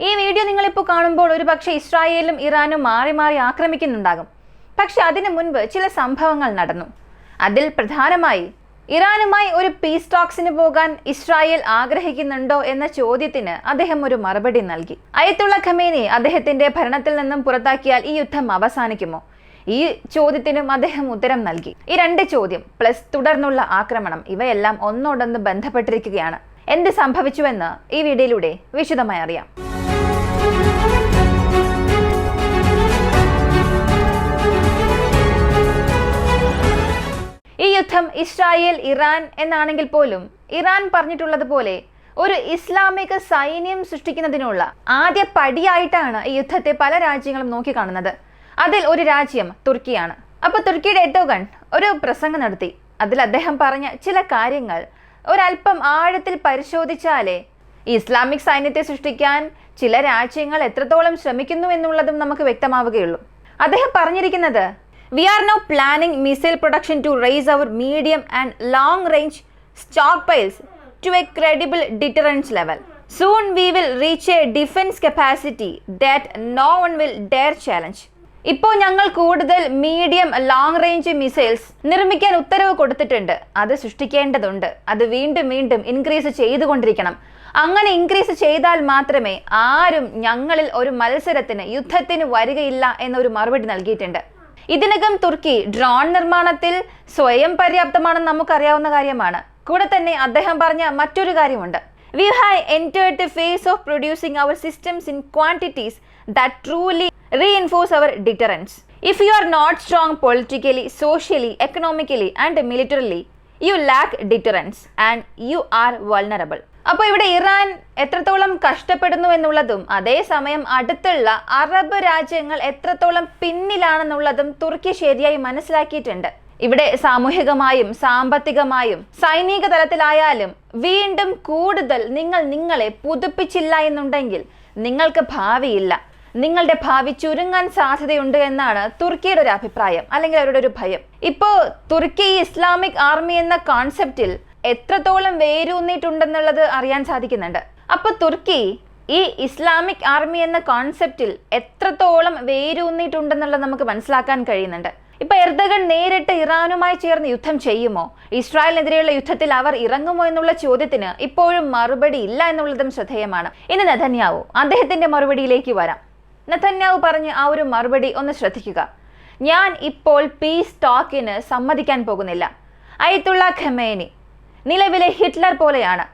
ഈ വീഡിയോ നിങ്ങളിപ്പോൾ കാണുമ്പോൾ ഒരു പക്ഷേ ഇസ്രായേലും ഇറാനും മാറി മാറി ആക്രമിക്കുന്നുണ്ടാകും. പക്ഷെ അതിനു മുൻപ് ചില സംഭവങ്ങൾ നടന്നു. അതിൽ പ്രധാനമായി ഇറാനുമായി ഒരു പീസ് ടോക്സിന് പോകാൻ ഇസ്രായേൽ ആഗ്രഹിക്കുന്നുണ്ടോ എന്ന ചോദ്യത്തിന് അദ്ദേഹം ഒരു മറുപടി നൽകി. അയത്തുള്ള ഖമേനി അദ്ദേഹത്തിന്റെ ഭരണത്തിൽ നിന്നും പുറത്താക്കിയാൽ ഈ യുദ്ധം അവസാനിക്കുമോ? ഈ ചോദ്യത്തിനും അദ്ദേഹം ഉത്തരം നൽകി. ഈ രണ്ട് ചോദ്യം പ്ലസ് തുടർന്നുള്ള ആക്രമണം ഇവയെല്ലാം ഒന്നോടൊന്ന് ബന്ധപ്പെട്ടിരിക്കുകയാണ്. എന്ത് സംഭവിച്ചുവെന്ന് ഈ വീഡിയോയിലൂടെ വിശദമായി അറിയാം. ഈ യുദ്ധം ഇസ്രായേൽ ഇറാൻ എന്നാണെങ്കിൽ പോലും ഇറാൻ പറഞ്ഞിട്ടുള്ളതുപോലെ ഒരു ഇസ്ലാമിക സൈന്യം സൃഷ്ടിക്കുന്നതിനുള്ള ആദ്യ പടിയായിട്ടാണ് ഈ യുദ്ധത്തെ പല രാജ്യങ്ങളും നോക്കിക്കാണുന്നത്. അതിൽ ഒരു രാജ്യം തുർക്കിയാണ്. അപ്പോൾ തുർക്കിയുടെ എർദോഗൻ ഒരു പ്രസംഗം നടത്തി. അതിൽ അദ്ദേഹം പറഞ്ഞ ചില കാര്യങ്ങൾ ഒരല്പം ആഴത്തിൽ പരിശോധിച്ചാലേ ഇസ്ലാമിക് സൈന്യത്തെ സൃഷ്ടിക്കാൻ ചില രാജ്യങ്ങൾ എത്രത്തോളം ശ്രമിക്കുന്നു എന്നുള്ളതും നമുക്ക് വ്യക്തമാവുകയുള്ളൂ. അദ്ദേഹം പറഞ്ഞിരിക്കുന്നത്, "We are now planning missile production to raise our medium and long range stockpiles to a credible deterrence level. Soon we will reach a defense capacity that no one will dare challenge." ഇപ്പോൾ ഞങ്ങൾ കൂടുതൽ medium long range missiles നിർമ്മിക്കാൻ ഉത്തരവ് കൊടുത്തിട്ടുണ്ട്. അത് സൃഷ്ടിക്കേണ്ടതുണ്ട്. അത് വീണ്ടും വീണ്ടും ഇൻക്രീസ് ചെയ്തുകൊണ്ടിരിക്കണം. അങ്ങനെ ഇൻക്രീസ് ചെയ്താൽ മാത്രമേ ആരും ഞങ്ങളിൽ ഒരു മത്സരത്തിന് യുദ്ധത്തിന് വരികയില്ല എന്നൊരു മറുപടി നൽകിയിട്ടുണ്ട്. ഇതിനകം തുർക്കി ഡ്രോൺ നിർമ്മാണത്തിൽ സ്വയം പര്യാപ്തമാണെന്ന് നമുക്കറിയാവുന്ന കാര്യമാണ്. കൂടെ തന്നെ അദ്ദേഹം പറഞ്ഞ മറ്റൊരു കാര്യമുണ്ട്. "We have entered the phase of producing our systems in quantities that truly reinforce our deterrence. If you are not strong politically, socially, economically and militarily, you lack deterrence and you are vulnerable." അപ്പോൾ ഇവിടെ Iran എത്രത്തോളം കഷ്ടപ്പെടുന്നു എന്നുള്ളതും അതേസമയം അടുത്തുള്ള Arab രാജ്യങ്ങൾ എത്രത്തോളം പിന്നിലാണെന്നുള്ളതും തുർക്കി ശരിയായി മനസ്സിലാക്കിയിട്ടുണ്ട്. ഇവിടെ സാമൂഹികമായും സാമ്പത്തികമായും സൈനിക തലത്തിലായാലും വീണ്ടും കൂടുതൽ നിങ്ങളെ പുതുപ്പിച്ചില്ല എന്നുണ്ടെങ്കിൽ നിങ്ങൾക്ക് ഭാവിയില്ല. നിങ്ങളുടെ ഭാവി ചുരുങ്ങാൻ സാധ്യതയുണ്ട് എന്നാണ് തുർക്കിയുടെ ഒരു അഭിപ്രായം, അല്ലെങ്കിൽ അവരുടെ ഒരു ഭയം. ഇപ്പോൾ തുർക്കി ഇസ്ലാമിക് ആർമി എന്ന കോൺസെപ്റ്റിൽ എത്രത്തോളം വേരൂന്നിട്ടുണ്ടെന്നുള്ളത് അറിയാൻ സാധിക്കുന്നുണ്ട്. അപ്പോൾ തുർക്കി ഈ ഇസ്ലാമിക് ആർമി എന്ന കോൺസെപ്റ്റിൽ എത്രത്തോളം വേരൂന്നിട്ടുണ്ടെന്നുള്ളത് നമുക്ക് മനസ്സിലാക്കാൻ കഴിയുന്നുണ്ട്. ഇപ്പൊ എർദോഗൻ നേരിട്ട് ഇറാനുമായി ചേർന്ന് യുദ്ധം ചെയ്യുമോ, ഇസ്രായേലിനെതിരെയുള്ള യുദ്ധത്തിൽ അവർ ഇറങ്ങുമോ എന്നുള്ള ചോദ്യത്തിന് ഇപ്പോഴും മറുപടി ഇല്ല എന്നുള്ളതും ശ്രദ്ധേയമാണ്. ഇനി നെതന്യാഹു, അദ്ദേഹത്തിന്റെ മറുപടിയിലേക്ക് വരാം. നെതന്യാഹു പറഞ്ഞ ആ ഒരു മറുപടി ഒന്ന് ശ്രദ്ധിക്കുക. "ഞാൻ ഇപ്പോൾ പീസ് ടോക്കിന് സമ്മതിക്കാൻ പോകുന്നില്ല. അയത്തുള്ള ഖമേനി നിലവിലെ ഹിറ്റ്ലർ പോലെയാണ്.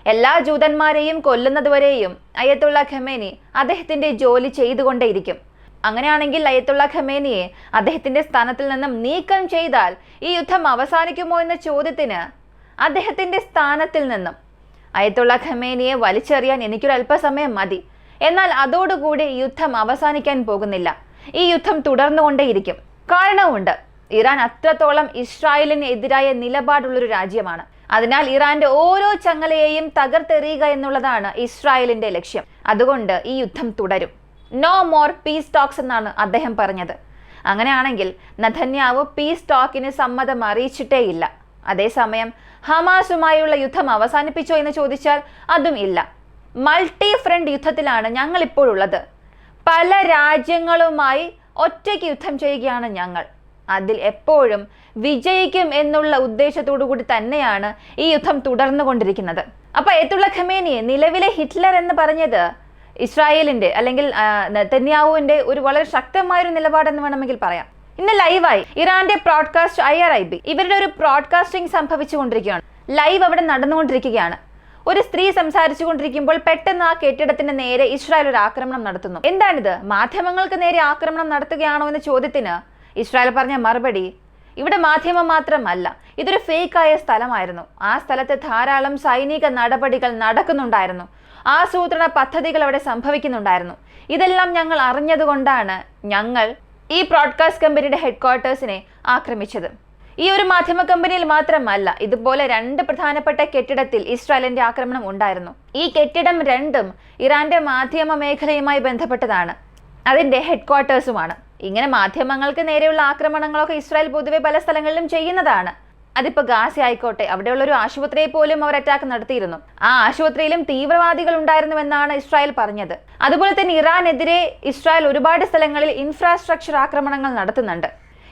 എല്ലാ ജൂതന്മാരെയും കൊല്ലുന്നതുവരെയും അയത്തുള്ള ഖമേനി അദ്ദേഹത്തിന്റെ ജോലി ചെയ്തുകൊണ്ടേയിരിക്കും. അങ്ങനെയാണെങ്കിൽ അയത്തുള്ള ഖമേനിയെ അദ്ദേഹത്തിന്റെ സ്ഥാനത്തിൽ നിന്നും നീക്കം ചെയ്താൽ ഈ യുദ്ധം അവസാനിക്കുമോ എന്ന ചോദ്യത്തിന് അദ്ദേഹത്തിന്റെ സ്ഥാനത്തിൽ നിന്നും അയത്തുള്ള ഖമേനിയെ വലിച്ചെറിയാൻ എനിക്കൊരു അല്പസമയം മതി. എന്നാൽ അതോടുകൂടി യുദ്ധം അവസാനിക്കാൻ പോകുന്നില്ല. ഈ യുദ്ധം തുടർന്നുകൊണ്ടേയിരിക്കും. കാരണമുണ്ട്. ഇറാൻ അത്രത്തോളം ഇസ്രായേലിന് എതിരായ നിലപാടുള്ളൊരു രാജ്യമാണ്. അതിനാൽ ഇറാന്റെ ഓരോ ചങ്ങലയെയും തകർത്തെറിയുക എന്നുള്ളതാണ് ഇസ്രായേലിന്റെ ലക്ഷ്യം. അതുകൊണ്ട് ഈ യുദ്ധം തുടരും. നോ മോർ പീസ് ടോക്സ് എന്നാണ് അദ്ദേഹം പറഞ്ഞത്. അങ്ങനെയാണെങ്കിൽ നെതന്യാഹു പീസ് ടോക്കിന് സമ്മതം അറിയിച്ചിട്ടേയില്ല. അതേസമയം ഹമാസുമായുള്ള യുദ്ധം അവസാനിപ്പിച്ചോ എന്ന് ചോദിച്ചാൽ അതും ഇല്ല. മൾട്ടി ഫ്രണ്ട് യുദ്ധത്തിലാണ് ഞങ്ങൾ ഇപ്പോഴുള്ളത്. പല രാജ്യങ്ങളുമായി ഒറ്റയ്ക്ക് യുദ്ധം ചെയ്യുകയാണ് ഞങ്ങൾ. അതിൽ എപ്പോഴും വിജയിക്കും എന്നുള്ള ഉദ്ദേശത്തോടു കൂടി തന്നെയാണ് ഈ യുദ്ധം തുടർന്നുകൊണ്ടിരിക്കുന്നത്. അപ്പൊ അയത്തുള്ള ഖമേനിയെ നിലവിലെ ഹിറ്റ്ലർ എന്ന് പറഞ്ഞത് ഇസ്രായേലിന്റെ അല്ലെങ്കിൽ നെതന്യാഹുവിന്റെ ഒരു വളരെ ശക്തമായൊരു നിലപാടെന്ന് വേണമെങ്കിൽ പറയാം. ഇന്ന് ലൈവായി ഇറാന്റെ ബ്രോഡ്കാസ്റ്റ് IRIB ഇവരുടെ ഒരു ബ്രോഡ്കാസ്റ്റിംഗ് സംഭവിച്ചുകൊണ്ടിരിക്കുകയാണ്. ലൈവ് അവിടെ നടന്നുകൊണ്ടിരിക്കുകയാണ്. ഒരു സ്ത്രീ സംസാരിച്ചു കൊണ്ടിരിക്കുമ്പോൾ പെട്ടെന്ന് ആ കെട്ടിടത്തിന് നേരെ ഇസ്രായേൽ ഒരു ആക്രമണം നടത്തുന്നു. എന്താണിത്? മാധ്യമങ്ങൾക്ക് നേരെ ആക്രമണം നടത്തുകയാണോ എന്ന ചോദ്യത്തിന് ഇസ്രായേൽ പറഞ്ഞ മറുപടി, ഇവിടെ മാധ്യമം മാത്രമല്ല, ഇതൊരു ഫേക്കായ സ്ഥലമായിരുന്നു. ആ സ്ഥലത്ത് ധാരാളം സൈനിക നടപടികൾ നടക്കുന്നുണ്ടായിരുന്നു. ആസൂത്രണ പദ്ധതികൾ അവിടെ സംഭവിക്കുന്നുണ്ടായിരുന്നു. ഇതെല്ലാം ഞങ്ങൾ അറിഞ്ഞതുകൊണ്ടാണ് ഞങ്ങൾ ഈ ബ്രോഡ്കാസ്റ്റ് കമ്പനിയുടെ ഹെഡ്ക്വാർട്ടേഴ്സിനെ ആക്രമിച്ചത്. ഈ ഒരു മാധ്യമ കമ്പനിയിൽ മാത്രമല്ല, ഇതുപോലെ 2 പ്രധാനപ്പെട്ട കെട്ടിടത്തിൽ ഇസ്രായേലിന്റെ ആക്രമണം ഉണ്ടായിരുന്നു. ഈ കെട്ടിടം രണ്ടും ഇറാന്റെ മാധ്യമ മേഖലയുമായി ബന്ധപ്പെട്ടതാണ്. അതിന്റെ ഹെഡ്ക്വാർട്ടേഴ്സുമാണ്. ഇങ്ങനെ മാധ്യമങ്ങൾക്ക് നേരെയുള്ള ആക്രമണങ്ങളൊക്കെ ഇസ്രായേൽ പൊതുവെ പല സ്ഥലങ്ങളിലും ചെയ്യുന്നതാണ്. അതിപ്പോൾ ഗാസ ആയിക്കോട്ടെ, അവിടെയുള്ള ഒരു ആശുപത്രിയെ പോലും അവർ അറ്റാക്ക് നടത്തിയിരുന്നു. ആ ആശുപത്രിയിലും തീവ്രവാദികൾ ഉണ്ടായിരുന്നുവെന്നാണ് ഇസ്രായേൽ പറഞ്ഞത്. അതുപോലെ തന്നെ ഇറാനെതിരെ ഇസ്രായേൽ ഒരുപാട് സ്ഥലങ്ങളിൽ ഇൻഫ്രാസ്ട്രക്ചർ ആക്രമണങ്ങൾ നടത്തുന്നുണ്ട്.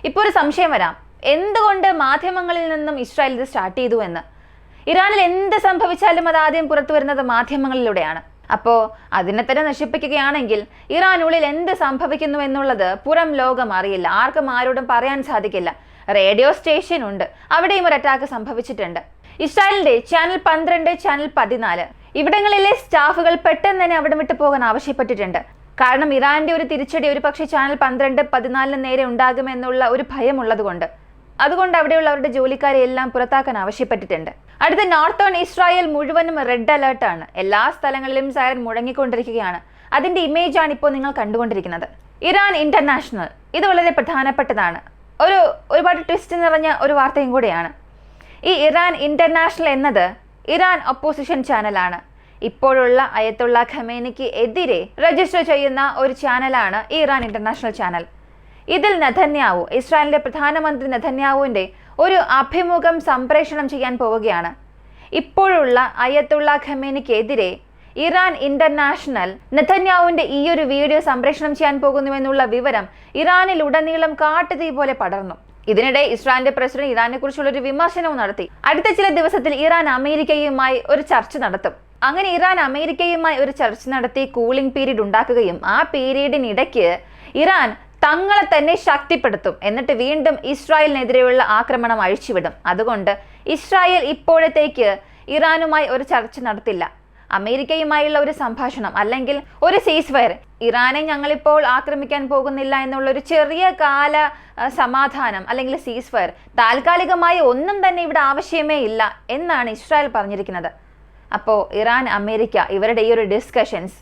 ഇപ്പോൾ ഒരു സംശയം വരാം, എന്തുകൊണ്ട് മാധ്യമങ്ങളിൽ നിന്നും ഇസ്രായേൽ ഇത് സ്റ്റാർട്ട് ചെയ്തു എന്ന്. ഇറാനിൽ എന്ത് സംഭവിച്ചാലും അത് ആദ്യം പുറത്തു വരുന്നത് മാധ്യമങ്ങളിലൂടെയാണ്. അപ്പോൾ അതിനെ തന്നെ നശിപ്പിക്കുകയാണെങ്കിൽ ഇറാനുള്ളിൽ എന്ത് സംഭവിക്കുന്നു എന്നുള്ളത് പുറം ലോകം അറിയില്ല, ആർക്കും ആരോടും പറയാൻ സാധിക്കില്ല. റേഡിയോ സ്റ്റേഷൻ ഉണ്ട്, അവിടെയും ഒരു അറ്റാക്ക് സംഭവിച്ചിട്ടുണ്ട്. ഇസ്രായേലിന്റെ ചാനൽ 12, ചാനൽ 14 ഇവിടങ്ങളിലെ സ്റ്റാഫുകൾ പെട്ടെന്ന് തന്നെ അവിടെ വിട്ടു പോകാൻ ആവശ്യപ്പെട്ടിട്ടുണ്ട്. കാരണം ഇറാന്റെ ഒരു തിരിച്ചടി ഒരു പക്ഷേ ചാനൽ 12, 14 നേരെ ഉണ്ടാകുമെന്നുള്ള ഒരു ഭയമുള്ളത് കൊണ്ട്. അതുകൊണ്ട് അവിടെയുള്ളവരുടെ ജോലിക്കാരെ എല്ലാം പുറത്താക്കാൻ ആവശ്യപ്പെട്ടിട്ടുണ്ട്. അടുത്ത നോർത്തേൺ ഇസ്രായേൽ മുഴുവനും റെഡ് അലേർട്ടാണ്. എല്ലാ സ്ഥലങ്ങളിലും സൈറൻ മുഴങ്ങിക്കൊണ്ടിരിക്കുകയാണ്. അതിന്റെ ഇമേജ് ആണ് ഇപ്പോൾ നിങ്ങൾ കണ്ടുകൊണ്ടിരിക്കുന്നത്. ഇറാൻ ഇന്റർനാഷണൽ, ഇത് വളരെ പ്രധാനപ്പെട്ടതാണ്. ഒരുപാട് ട്വിസ്റ്റ് നിറഞ്ഞ ഒരു വാർത്തയും കൂടെയാണ്. ഈ ഇറാൻ ഇന്റർനാഷണൽ എന്നത് ഇറാൻ ഒപ്പോസിഷൻ ചാനലാണ്. ഇപ്പോഴുള്ള അയത്തുള്ള ഖമേനിക്ക് എതിരെ രജിസ്റ്റർ ചെയ്യുന്ന ഒരു ചാനലാണ് ഈ ഇറാൻ ഇന്റർനാഷണൽ ചാനൽ. ഇതിൽ നെതന്യാഹു, ഇസ്രായേലിന്റെ പ്രധാനമന്ത്രി നെതന്യാഹുവിന്റെ ഒരു അഭിമുഖം സംപ്രേഷണം ചെയ്യാൻ പോവുകയാണ്. ഇപ്പോഴുള്ള അയത്തുള്ള ഖമേനിക്കെതിരെ ഇറാൻ ഇന്റർനാഷണൽ നെതന്യാഹുവിന്റെ ഈ ഒരു വീഡിയോ സംപ്രേഷണം ചെയ്യാൻ പോകുന്നുവെന്നുള്ള വിവരം ഇറാനിലുടനീളം കാട്ടുതീ പോലെ പടർന്നു. ഇതിനിടെ ഇസ്രായേലിന്റെ പ്രസിഡന്റ് ഇറാനെ കുറിച്ചുള്ള ഒരു വിമർശനവും നടത്തി. അടുത്ത ചില ദിവസത്തിൽ ഇറാൻ അമേരിക്കയുമായി ഒരു ചർച്ച നടത്തും. അങ്ങനെ ഇറാൻ അമേരിക്കയുമായി ഒരു ചർച്ച നടത്തി കൂളിംഗ് പീരീഡ് ഉണ്ടാക്കുകയും ആ പീരീഡിനിടയ്ക്ക് ഇറാൻ തങ്ങളെ തന്നെ ശക്തിപ്പെടുത്തും. എന്നിട്ട് വീണ്ടും ഇസ്രായേലിനെതിരെയുള്ള ആക്രമണം അഴിച്ചുവിടും. അതുകൊണ്ട് ഇസ്രായേൽ ഇപ്പോഴത്തേക്ക് ഇറാനുമായി ഒരു ചർച്ച നടത്തില്ല. അമേരിക്കയുമായുള്ള ഒരു സംഭാഷണം അല്ലെങ്കിൽ ഒരു സീസ് ഫയർ, ഇറാനെ ഞങ്ങളിപ്പോൾ ആക്രമിക്കാൻ പോകുന്നില്ല എന്നുള്ള ഒരു ചെറിയ കാല സമാധാനം അല്ലെങ്കിൽ സീസ് ഫയർ, താൽക്കാലികമായി ഒന്നും തന്നെ ഇവിടെ ആവശ്യമേ ഇല്ല എന്നാണ് ഇസ്രായേൽ പറഞ്ഞിരിക്കുന്നത്. അപ്പോൾ ഇറാൻ അമേരിക്ക ഇവരുടെ ഈ ഒരു ഡിസ്കഷൻസ്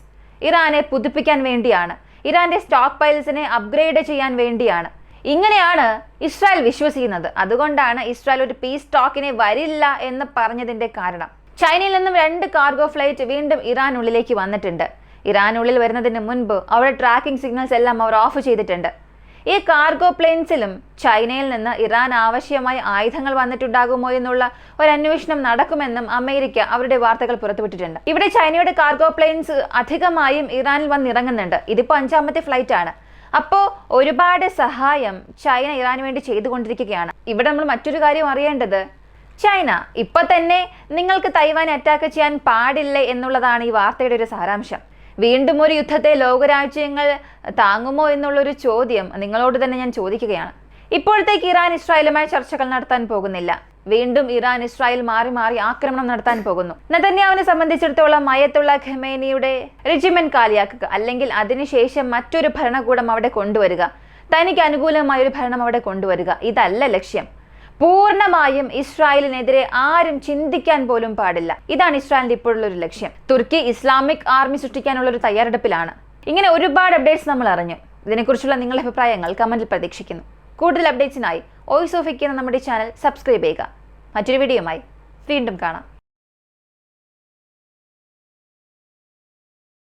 ഇറാനെ പുതുപ്പിക്കാൻ വേണ്ടിയാണ്, ഇറാന്റെ സ്റ്റോക്ക് പൈൽസിനെ അപ്ഗ്രേഡ് ചെയ്യാൻ വേണ്ടിയാണ്. ഇങ്ങനെയാണ് ഇസ്രായേൽ വിശ്വസിക്കുന്നത്. അതുകൊണ്ടാണ് ഇസ്രായേൽ ഒരു പീസ് ടോക്കിനെ വരില്ല എന്ന് പറഞ്ഞതിന്റെ കാരണം. ചൈനയിൽ നിന്നും 2 കാർഗോ ഫ്ലൈറ്റ് വീണ്ടും ഇറാനുള്ളിലേക്ക് വന്നിട്ടുണ്ട്. ഇറാനുള്ളിൽ വരുന്നതിന് മുൻപ് അവരുടെ ട്രാക്കിംഗ് സിഗ്നൽസ് എല്ലാം അവർ ഓഫ് ചെയ്തിട്ടുണ്ട്. ഈ കാർഗോ പ്ലെയിൻസിലും ചൈനയിൽ നിന്ന് ഇറാൻ ആവശ്യമായി ആയുധങ്ങൾ വന്നിട്ടുണ്ടാകുമോ എന്നുള്ള ഒരു അന്വേഷണം നടക്കുമെന്നും അമേരിക്ക അവരുടെ വാർത്തകൾ പുറത്തുവിട്ടിട്ടുണ്ട്. ഇവിടെ ചൈനയുടെ കാർഗോ പ്ലെയിൻസ് അധികമായും ഇറാനിൽ വന്നിറങ്ങുന്നുണ്ട്. ഇതിപ്പോൾ 5ാമത്തെ ഫ്ലൈറ്റ് ആണ്. അപ്പോൾ ഒരുപാട് സഹായം ചൈന ഇറാന് വേണ്ടി ചെയ്തുകൊണ്ടിരിക്കുകയാണ്. ഇവിടെ നമ്മൾ മറ്റൊരു കാര്യം അറിയേണ്ടത്, ചൈന ഇപ്പൊ തന്നെ നിങ്ങൾക്ക് തൈവാൻ അറ്റാക്ക് ചെയ്യാൻ പാടില്ലേ എന്നുള്ളതാണ് ഈ വാർത്തയുടെ ഒരു സാരാംശം. വീണ്ടും ഒരു യുദ്ധത്തെ ലോകരാജ്യങ്ങൾ താങ്ങുമോ എന്നുള്ളൊരു ചോദ്യം നിങ്ങളോട് തന്നെ ഞാൻ ചോദിക്കുകയാണ്. ഇപ്പോഴത്തേക്ക് ഇറാൻ ഇസ്രായേലുമായി ചർച്ചകൾ നടത്താൻ പോകുന്നില്ല. വീണ്ടും ഇറാൻ ഇസ്രായേൽ മാറി മാറി ആക്രമണം നടത്താൻ പോകുന്നു. നെതന്യാഹുവിനെ സംബന്ധിച്ചിടത്തോളം അയത്തുള്ള ഖമേനിയുടെ റെജിമെന്റ് കാലിയാക്കുക, അല്ലെങ്കിൽ അതിനുശേഷം മറ്റൊരു ഭരണകൂടം അവിടെ കൊണ്ടുവരിക, തനിക്ക് അനുകൂലമായ ഒരു ഭരണം അവിടെ കൊണ്ടുവരിക, ഇതല്ല ലക്ഷ്യം. പൂർണ്ണമായും ഇസ്രായേലിനെതിരെ ആരും ചിന്തിക്കാൻ പോലും പാടില്ല. ഇതാണ് ഇസ്രായേലിന്റെ ഇപ്പോഴുള്ള ഒരു ലക്ഷ്യം. തുർക്കി ഇസ്ലാമിക് ആർമി സൃഷ്ടിക്കാനുള്ള ഒരു തയ്യാറെടുപ്പിലാണ്. ഇങ്ങനെ ഒരുപാട് അപ്ഡേറ്റ്സ് നമ്മൾ അറിഞ്ഞു. ഇതിനെക്കുറിച്ചുള്ള നിങ്ങളുടെ അഭിപ്രായങ്ങൾ കമന്റിൽ പ്രതീക്ഷിക്കുന്നു. കൂടുതൽ അപ്ഡേറ്റ്സിനായി വോയിസ് ഓഫ് ഇന്ത്യ എന്ന നമ്മുടെ ചാനൽ സബ്സ്ക്രൈബ് ചെയ്യുക. മറ്റൊരു വീഡിയോയുമായി വീണ്ടും കാണാം.